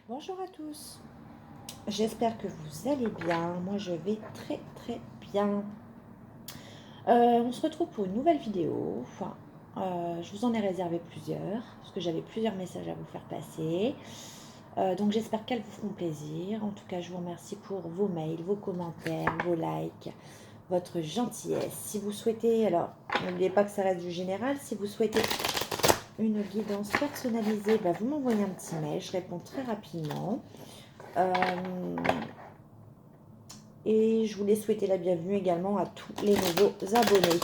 Bonjour à tous, j'espère que vous allez bien. Moi je vais très très bien. On se retrouve pour une nouvelle vidéo. Je vous en ai réservé plusieurs parce que j'avais plusieurs messages à vous faire passer. Donc j'espère qu'elles vous feront plaisir. En tout cas, je vous remercie pour vos mails, vos commentaires, vos likes, votre gentillesse. Si vous souhaitez, alors n'oubliez pas que ça reste du général. Si vous souhaitez une guidance personnalisée, vous m'envoyez un petit mail. Je réponds très rapidement. Et je voulais souhaiter la bienvenue également à tous les nouveaux abonnés.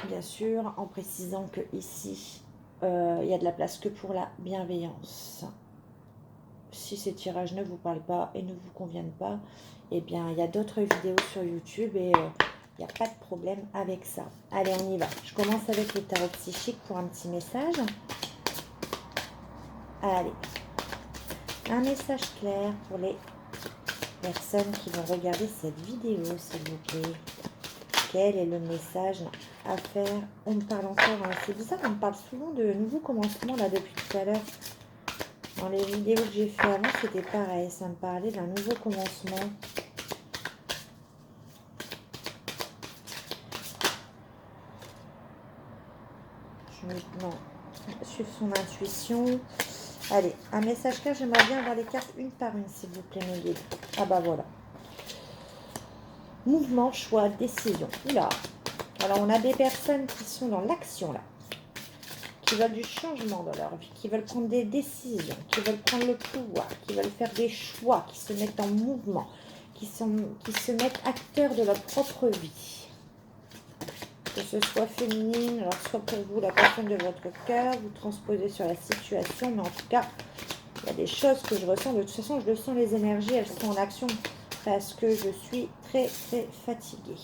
Bien sûr, en précisant que ici, il y a de la place que pour la bienveillance. Si ces tirages ne vous parlent pas et ne vous conviennent pas, eh bien, il y a d'autres vidéos sur YouTube et il n'y a pas de problème avec ça. Allez, on y va. Je commence avec le tarot psychique pour un petit message. Allez, un message clair pour les personnes qui vont regarder cette vidéo, s'il vous plaît. Quel est le message à faire? On me parle encore, hein. C'est bizarre, on me parle souvent de nouveaux commencements là depuis tout à l'heure. Dans les vidéos que j'ai fait avant, c'était pareil, ça me parlait d'un nouveau commencement. Non, suivre son intuition. Allez, un message clair, j'aimerais bien avoir les cartes une par une, s'il vous plaît, mes guides. Ah bah voilà. Mouvement, choix, décision. Oula. Alors on a des personnes qui sont dans l'action là, qui veulent du changement dans leur vie, qui veulent prendre des décisions, qui veulent prendre le pouvoir, qui veulent faire des choix, qui se mettent en mouvement, qui se mettent acteurs de leur propre vie. Que ce soit féminine, alors soit pour vous la personne de votre cœur, vous transposez sur la situation, mais en tout cas, il y a des choses que je ressens. De toute façon, je le sens, les énergies, elles sont en action parce que je suis très très fatiguée.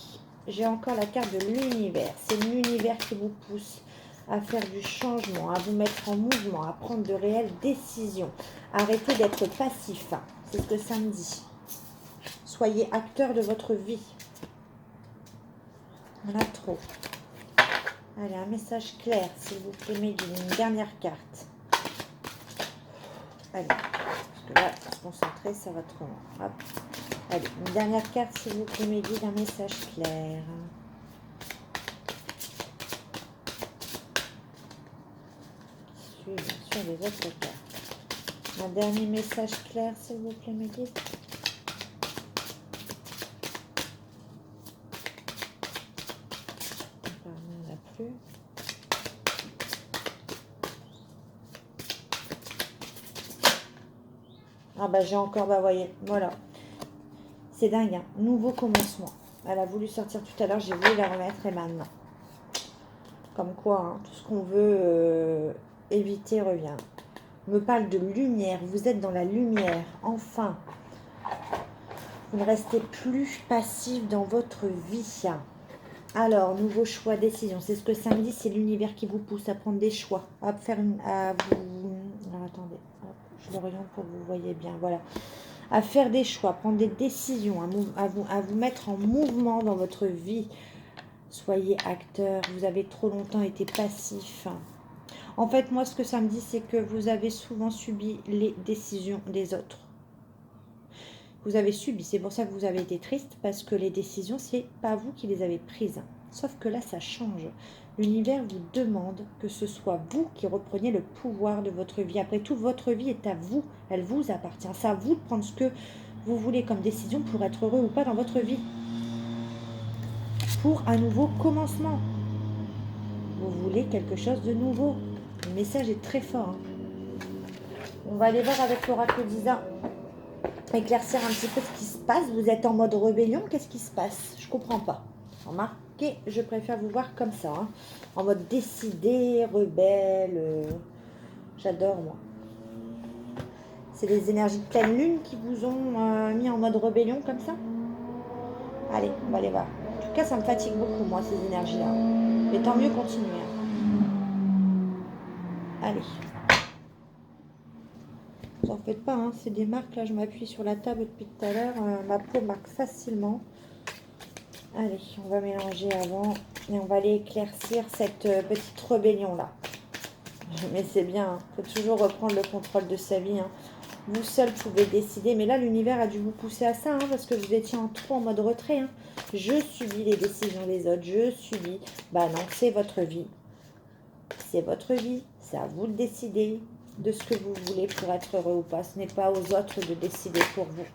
J'ai encore la carte de l'univers. C'est l'univers qui vous pousse à faire du changement, à vous mettre en mouvement, à prendre de réelles décisions. Arrêtez d'être passif. C'est ce que ça me dit. Soyez acteur de votre vie. On a trop. Allez, un message clair, s'il vous plaît, mes guides. Une dernière carte. Allez, parce que là, se concentrer, ça va trop loin. Hop. Allez, une dernière carte, s'il vous plaît, mes guides. Un message clair. Bien sûr les autres cartes. Un dernier message clair, s'il vous plaît, mes guides. On n'a plus. Ah bah j'ai encore, bah voyez, voilà. C'est dingue, hein. Nouveau commencement. Elle a voulu sortir tout à l'heure, j'ai voulu la remettre et maintenant. Comme quoi, hein, tout ce qu'on veut éviter revient. On me parle de lumière, vous êtes dans la lumière, enfin. Vous ne restez plus passif dans votre vie. Alors, nouveau choix, décision. C'est ce que ça me dit, c'est l'univers qui vous pousse à prendre des choix, à faire à vous... Alors, attendez, hop, je l'oriente pour que vous voyez bien, voilà. À faire des choix, prendre des décisions, à vous mettre en mouvement dans votre vie. Soyez acteur, vous avez trop longtemps été passif. En fait, moi, ce que ça me dit, c'est que vous avez souvent subi les décisions des autres. Vous avez subi, c'est pour ça que vous avez été triste, parce que les décisions, c'est pas vous qui les avez prises. Sauf que là, ça change. L'univers vous demande que ce soit vous qui repreniez le pouvoir de votre vie. Après tout, votre vie est à vous, elle vous appartient. C'est à vous de prendre ce que vous voulez comme décision pour être heureux ou pas dans votre vie. Pour un nouveau commencement. Vous voulez quelque chose de nouveau. Le message est très fort. Hein. On va aller voir avec l'oracle d'Isa. Éclaircir un petit peu ce qui se passe. Vous êtes en mode rébellion. Qu'est-ce qui se passe? Je comprends pas. Remarquez, je préfère vous voir comme ça. Hein. En mode décidé, rebelle. J'adore, moi. C'est les énergies de pleine lune qui vous ont mis en mode rébellion comme ça? Allez, on va aller voir. En tout cas, ça me fatigue beaucoup, moi, ces énergies-là. Mais tant mieux, continuer. Allez. Vous en faites pas, hein, c'est des marques. Là, je m'appuie sur la table depuis tout à l'heure. Ma peau marque facilement. Allez, on va mélanger avant. Et on va aller éclaircir cette petite rébellion-là. Mais c'est bien, il faut toujours reprendre le contrôle de sa vie. Hein. Vous seul pouvez décider. Mais là, l'univers a dû vous pousser à ça, hein, parce que vous étiez en mode retrait. Hein. Je subis les décisions des autres, je subis. Bah non, c'est votre vie. C'est votre vie. C'est à vous de décider de ce que vous voulez pour être heureux ou pas. Ce n'est pas aux autres de décider pour vous.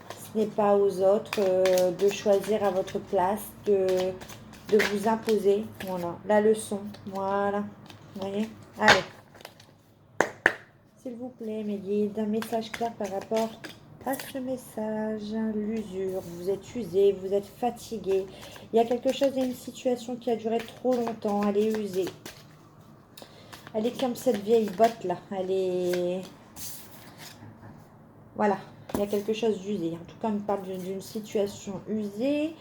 Ce n'est pas aux autres de choisir à votre place, de vous imposer. Voilà, la leçon. Voilà. Vous voyez? Allez. S'il vous plaît, mes guides, un message clair par rapport à ce message. L'usure, vous êtes usé, vous êtes fatigué. Il y a quelque chose, il y a une situation qui a duré trop longtemps. Elle est usée. Elle est comme cette vieille botte là. Elle est... Voilà. Il y a quelque chose d'usé. En tout cas, on parle d'une situation usée.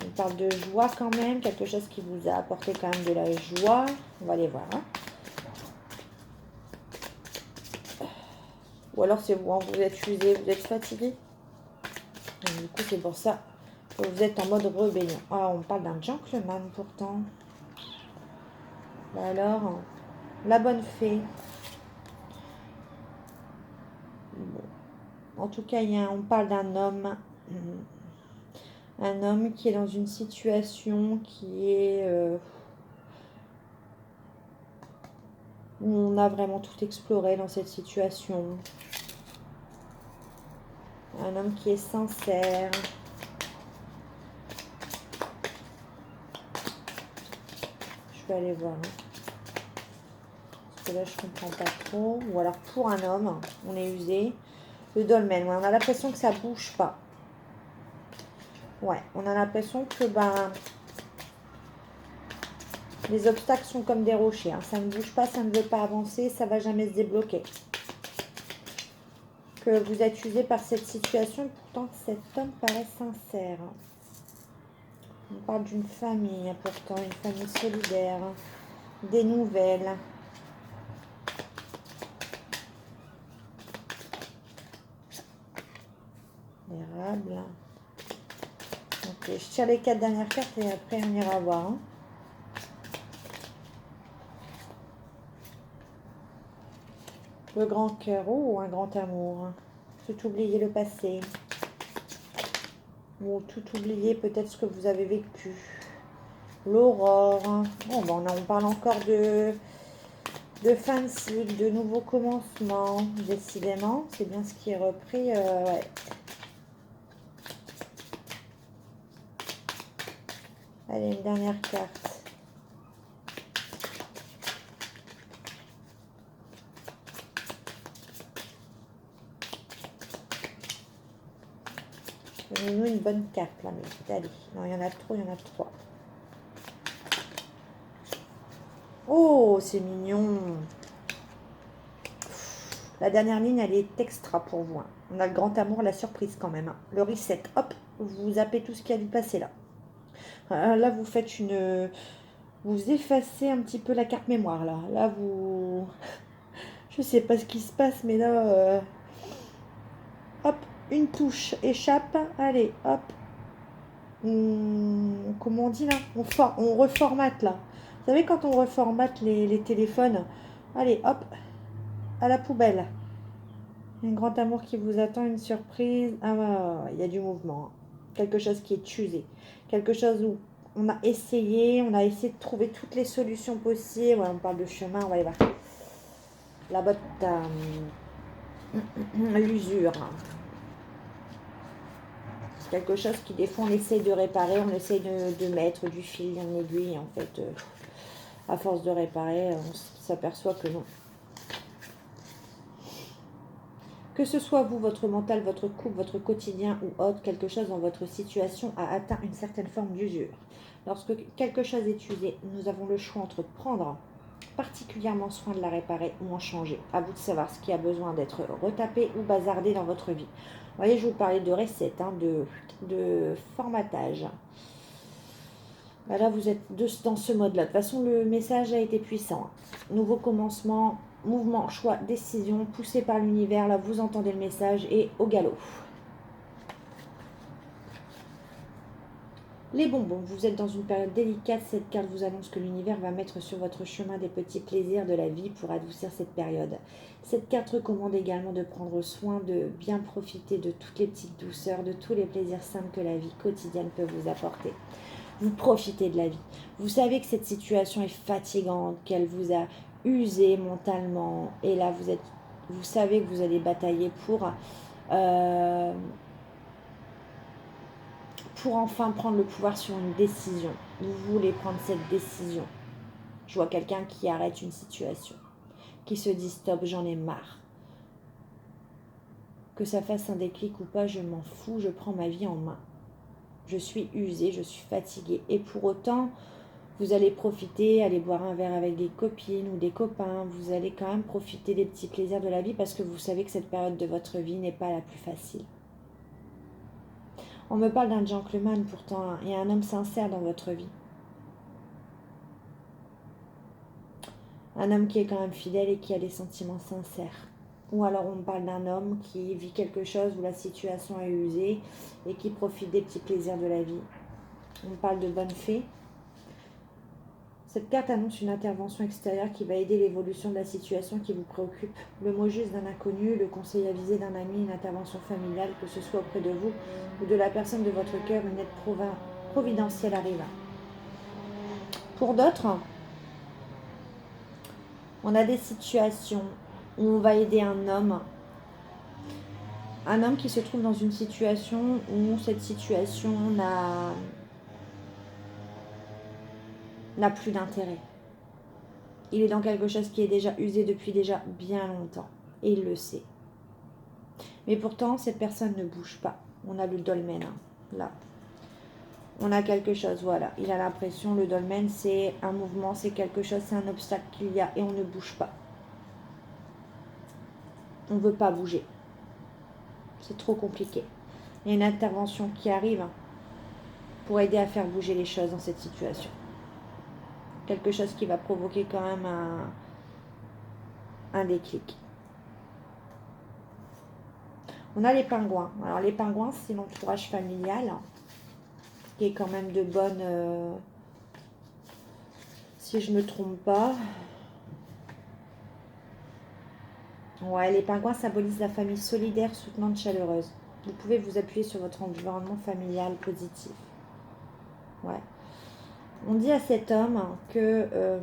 On parle de joie quand même. Quelque chose qui vous a apporté quand même de la joie. On va aller voir. Hein. Ou alors c'est vous, hein, vous êtes usé, vous êtes fatigué. Et du coup, c'est pour ça que vous êtes en mode rébellion. Ah, on parle d'un gentleman pourtant. Bah alors, la bonne fée. Bon. En tout cas, on parle d'un homme. Un homme qui est dans une situation qui est... où on a vraiment tout exploré dans cette situation. Un homme qui est sincère. Je vais aller voir. Parce que là, je comprends pas trop. Ou alors, pour un homme, on est usé. Le dolmen, ouais, on a l'impression que ça bouge pas. Ouais, on a l'impression que les obstacles sont comme des rochers. Hein. Ça ne bouge pas, ça ne veut pas avancer, ça ne va jamais se débloquer. Que vous êtes usé par cette situation, pourtant cet homme paraît sincère. On parle d'une famille, pourtant, une famille solidaire, des nouvelles. L'érable. Ok, je tire les 4 dernières cartes et après on ira voir. Hein. Le grand cœur, oh, un grand amour. Tout oublier le passé. Ou tout oublier peut-être ce que vous avez vécu. L'aurore. Bon, ben on parle encore de fin de cycle, de nouveaux commencements. Décidément, c'est bien ce qui est repris. Ouais. Allez, une dernière carte. Donnez-nous une bonne carte, là, mais allez. Non, il y en a trop, il y en a 3. Oh, c'est mignon. La dernière ligne, elle est extra pour vous. Hein. On a le grand amour, la surprise quand même. Hein. Le reset, hop, vous zappez tout ce qui a dû passer là. Là, vous faites une... Vous effacez un petit peu la carte mémoire, là. Là, vous... Je sais pas ce qui se passe, mais là... Hop, une touche échappe. Allez, hop. Comment on dit là, on reformate là. Vous savez quand on reformate les téléphones, allez hop, à la poubelle. Un grand amour qui vous attend, une surprise. Ah, il y a du mouvement. Hein. Quelque chose qui est usé. Quelque chose où on a essayé de trouver toutes les solutions possibles. Ouais, on parle de chemin, on va aller voir. La botte, l'usure. Quelque chose qui des fois on essaye de réparer, on essaye de mettre du fil, une aiguille, en fait, à force de réparer, on s'aperçoit que non. Que ce soit vous, votre mental, votre couple, votre quotidien ou autre, quelque chose dans votre situation a atteint une certaine forme d'usure. Lorsque quelque chose est usé, nous avons le choix entre prendre particulièrement soin de la réparer ou en changer. À vous de savoir ce qui a besoin d'être retapé ou bazardé dans votre vie. Vous voyez, je vous parlais de recette, hein, de formatage. Là, vous êtes dans ce mode-là. De toute façon, le message a été puissant. Nouveau commencement, mouvement, choix, décision, poussé par l'univers. Là, vous entendez le message et au galop. Les bonbons, vous êtes dans une période délicate. Cette carte vous annonce que l'univers va mettre sur votre chemin des petits plaisirs de la vie pour adoucir cette période. Cette carte recommande également de prendre soin, de bien profiter de toutes les petites douceurs, de tous les plaisirs simples que la vie quotidienne peut vous apporter. Vous profitez de la vie. Vous savez que cette situation est fatigante, qu'elle vous a usé mentalement. Et là, vous savez que vous allez batailler pour enfin prendre le pouvoir sur une décision. Vous voulez prendre cette décision. Je vois quelqu'un qui arrête une situation, qui se dit stop, j'en ai marre. Que ça fasse un déclic ou pas, je m'en fous, je prends ma vie en main. Je suis usée, je suis fatiguée. Et pour autant, vous allez profiter, aller boire un verre avec des copines ou des copains. Vous allez quand même profiter des petits plaisirs de la vie parce que vous savez que cette période de votre vie n'est pas la plus facile. On me parle d'un gentleman pourtant, il y a un homme sincère dans votre vie. Un homme qui est quand même fidèle et qui a des sentiments sincères. Ou alors on me parle d'un homme qui vit quelque chose où la situation est usée et qui profite des petits plaisirs de la vie. On me parle de bonnes fées. Cette carte annonce une intervention extérieure qui va aider l'évolution de la situation qui vous préoccupe. Le mot juste d'un inconnu, le conseil avisé d'un ami, une intervention familiale, que ce soit auprès de vous ou de la personne de votre cœur, une aide providentielle arrive. Pour d'autres, on a des situations où on va aider un homme qui se trouve dans une situation où cette situation n'a plus d'intérêt. Il est dans quelque chose qui est déjà usé depuis déjà bien longtemps. Et il le sait. Mais pourtant, cette personne ne bouge pas. On a le dolmen, là. On a quelque chose, voilà. Il a l'impression, le dolmen, c'est un mouvement, c'est quelque chose, c'est un obstacle qu'il y a et on ne bouge pas. On ne veut pas bouger. C'est trop compliqué. Il y a une intervention qui arrive pour aider à faire bouger les choses dans cette situation. Quelque chose qui va provoquer quand même un déclic. On a les pingouins. Alors les pingouins, c'est l'entourage familial qui est quand même de bonne... si je ne me trompe pas. Ouais, les pingouins symbolisent la famille solidaire, soutenante, chaleureuse. Vous pouvez vous appuyer sur votre environnement familial positif. Ouais. On dit à cet homme que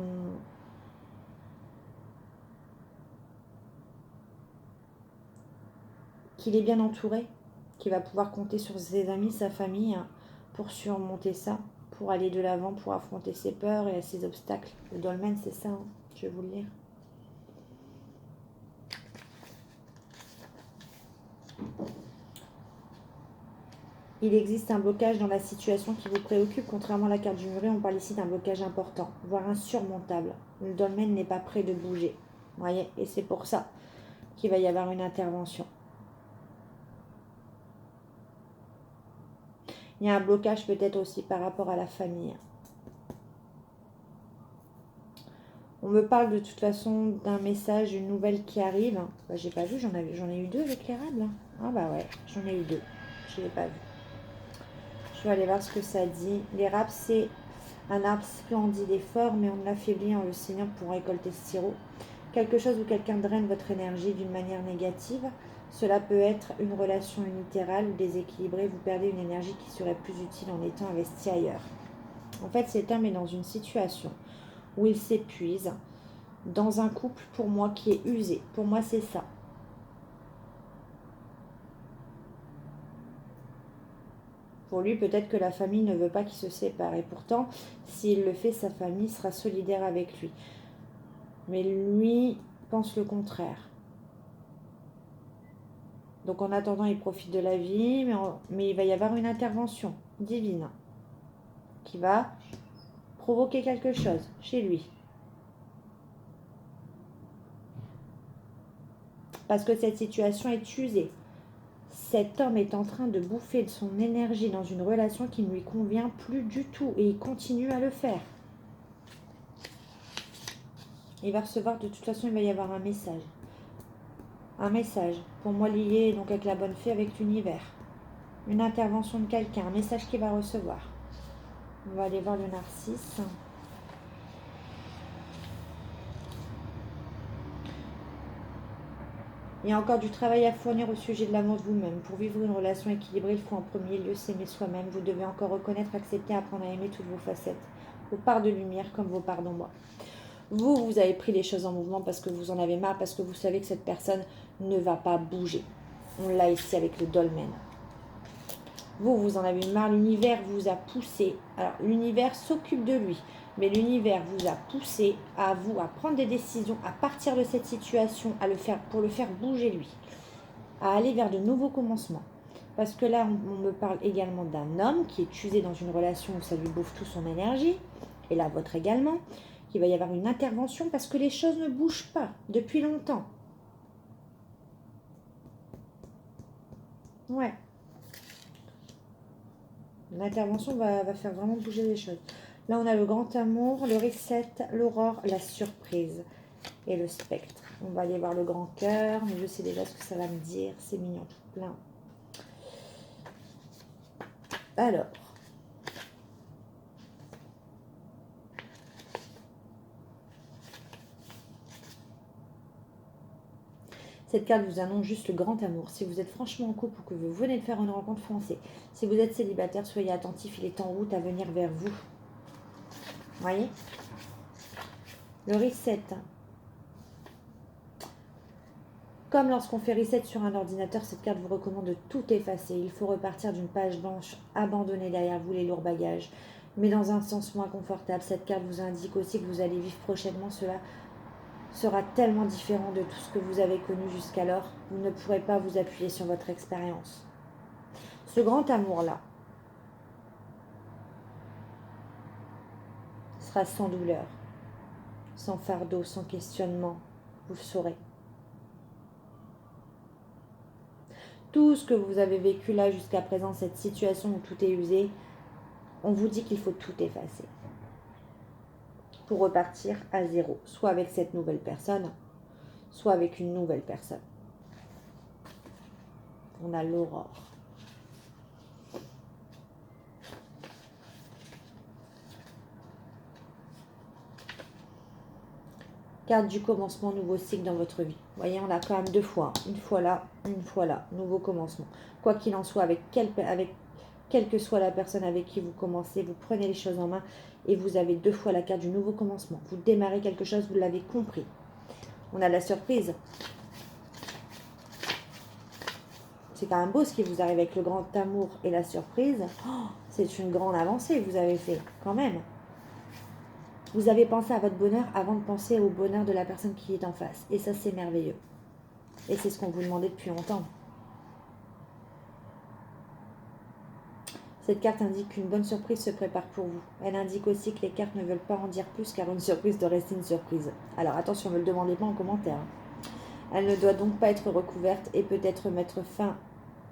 qu'il est bien entouré, qu'il va pouvoir compter sur ses amis, sa famille pour surmonter ça, pour aller de l'avant, pour affronter ses peurs et ses obstacles. Le dolmen, c'est ça, je vais vous le lire. Il existe un blocage dans la situation qui vous préoccupe. Contrairement à la carte du muret, on parle ici d'un blocage important, voire insurmontable. Le dolmen n'est pas prêt de bouger. Vous voyez, et c'est pour ça qu'il va y avoir une intervention. Il y a un blocage peut-être aussi par rapport à la famille. On me parle de toute façon d'un message, une nouvelle qui arrive. Bah, j'ai pas vu, j'en ai eu deux avec l'érable. Ah bah ouais, j'en ai eu deux. Je l'ai pas vu. Je vais aller voir ce que ça dit. L'érable, c'est un arbre splendide et fort, mais on l'affaiblit en le saignant pour récolter ce sirop. Quelque chose où quelqu'un draine votre énergie d'une manière négative. Cela peut être une relation unilatérale ou déséquilibrée. Vous perdez une énergie qui serait plus utile en étant investie ailleurs. En fait, cet homme est dans une situation où il s'épuise, dans un couple, pour moi, qui est usé. Pour moi, c'est ça. Pour lui, peut-être que la famille ne veut pas qu'il se sépare. Et pourtant, s'il le fait, sa famille sera solidaire avec lui. Mais lui pense le contraire. Donc en attendant, il profite de la vie, mais il va y avoir une intervention divine qui va provoquer quelque chose chez lui. Parce que cette situation est usée. Cet homme est en train de bouffer de son énergie dans une relation qui ne lui convient plus du tout. Et il continue à le faire. Il va recevoir, de toute façon, il va y avoir un message. Un message, pour moi lié donc avec la bonne fée, avec l'univers. Une intervention de quelqu'un, un message qu'il va recevoir. On va aller voir le narcisse. Il y a encore du travail à fournir au sujet de l'amour de vous-même. Pour vivre une relation équilibrée, il faut en premier lieu s'aimer soi-même. Vous devez encore reconnaître, accepter, apprendre à aimer toutes vos facettes. Vos parts de lumière comme vos parts d'ombre. Vous avez pris les choses en mouvement parce que vous en avez marre, parce que vous savez que cette personne ne va pas bouger. On l'a ici avec le dolmen. Vous en avez marre, l'univers vous a poussé. Alors, l'univers s'occupe de lui, mais l'univers vous a poussé à prendre des décisions, à partir de cette situation, pour le faire bouger lui, à aller vers de nouveaux commencements. Parce que là, on me parle également d'un homme qui est usé dans une relation où ça lui bouffe toute son énergie, et la vôtre également, qu'il va y avoir une intervention parce que les choses ne bougent pas depuis longtemps. Ouais. L'intervention va faire vraiment bouger les choses. Là, on a le grand amour, le reset, l'aurore, la surprise et le spectre. On va aller voir le grand cœur, mais je sais déjà ce que ça va me dire. C'est mignon, tout plein. Alors. Cette carte vous annonce juste le grand amour. Si vous êtes franchement en couple ou que vous venez de faire une rencontre, foncée. Si vous êtes célibataire, soyez attentif, il est en route à venir vers vous. Voyez? Le reset. Comme lorsqu'on fait reset sur un ordinateur, cette carte vous recommande de tout effacer. Il faut repartir d'une page blanche, abandonner derrière vous les lourds bagages. Mais dans un sens moins confortable, cette carte vous indique aussi que vous allez vivre prochainement. Cela sera tellement différent de tout ce que vous avez connu jusqu'alors, vous ne pourrez pas vous appuyer sur votre expérience. Ce grand amour-là sera sans douleur, sans fardeau, sans questionnement, vous le saurez. Tout ce que vous avez vécu là jusqu'à présent, cette situation où tout est usé, on vous dit qu'il faut tout effacer pour repartir à zéro, soit avec cette nouvelle personne, soit avec une nouvelle personne. On a l'aurore. Carte du commencement, nouveau cycle dans votre vie. Vous voyez, on l'a quand même deux fois. Une fois là, nouveau commencement. Quoi qu'il en soit, avec quelle que soit la personne avec qui vous commencez, vous prenez les choses en main et vous avez deux fois la carte du nouveau commencement. Vous démarrez quelque chose, vous l'avez compris. On a la surprise. C'est quand même beau ce qui vous arrive avec le grand amour et la surprise. Oh, c'est une grande avancée que vous avez fait, quand même. Vous avez pensé à votre bonheur avant de penser au bonheur de la personne qui est en face. Et ça, c'est merveilleux. Et c'est ce qu'on vous demandait depuis longtemps. Cette carte indique qu'une bonne surprise se prépare pour vous. Elle indique aussi que les cartes ne veulent pas en dire plus car une surprise doit rester une surprise. Alors attention, ne me le demandez pas en commentaire. Elle ne doit donc pas être recouverte et peut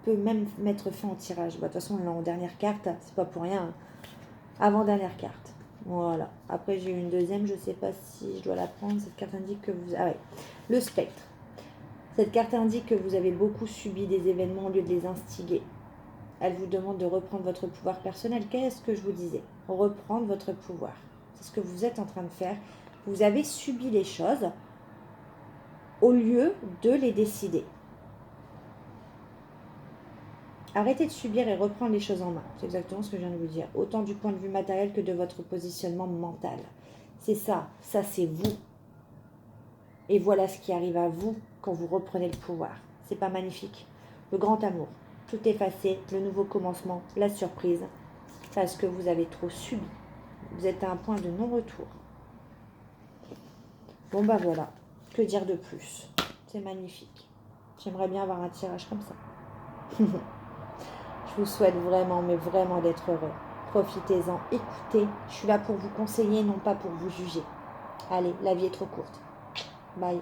même mettre fin au tirage. Bah, de toute façon, on est en dernière carte, c'est pas pour rien. Avant-dernière carte. Voilà. Après, j'ai eu une deuxième, je ne sais pas si je dois la prendre. Cette carte indique que vous... Ah ouais. Le spectre. Cette carte indique que vous avez beaucoup subi des événements au lieu de les instiguer. Elle vous demande de reprendre votre pouvoir personnel. Qu'est-ce que je vous disais? Reprendre votre pouvoir. C'est ce que vous êtes en train de faire. Vous avez subi les choses au lieu de les décider. Arrêtez de subir et reprendre les choses en main. C'est exactement ce que je viens de vous dire. Autant du point de vue matériel que de votre positionnement mental. C'est ça. Ça, c'est vous. Et voilà ce qui arrive à vous quand vous reprenez le pouvoir. C'est pas magnifique? Le grand amour. Tout effacé, le nouveau commencement, la surprise. Parce que vous avez trop subi. Vous êtes à un point de non-retour. Bon bah voilà. Que dire de plus? C'est magnifique. J'aimerais bien avoir un tirage comme ça. Je vous souhaite vraiment, mais vraiment d'être heureux. Profitez-en, écoutez. Je suis là pour vous conseiller, non pas pour vous juger. Allez, la vie est trop courte. Bye.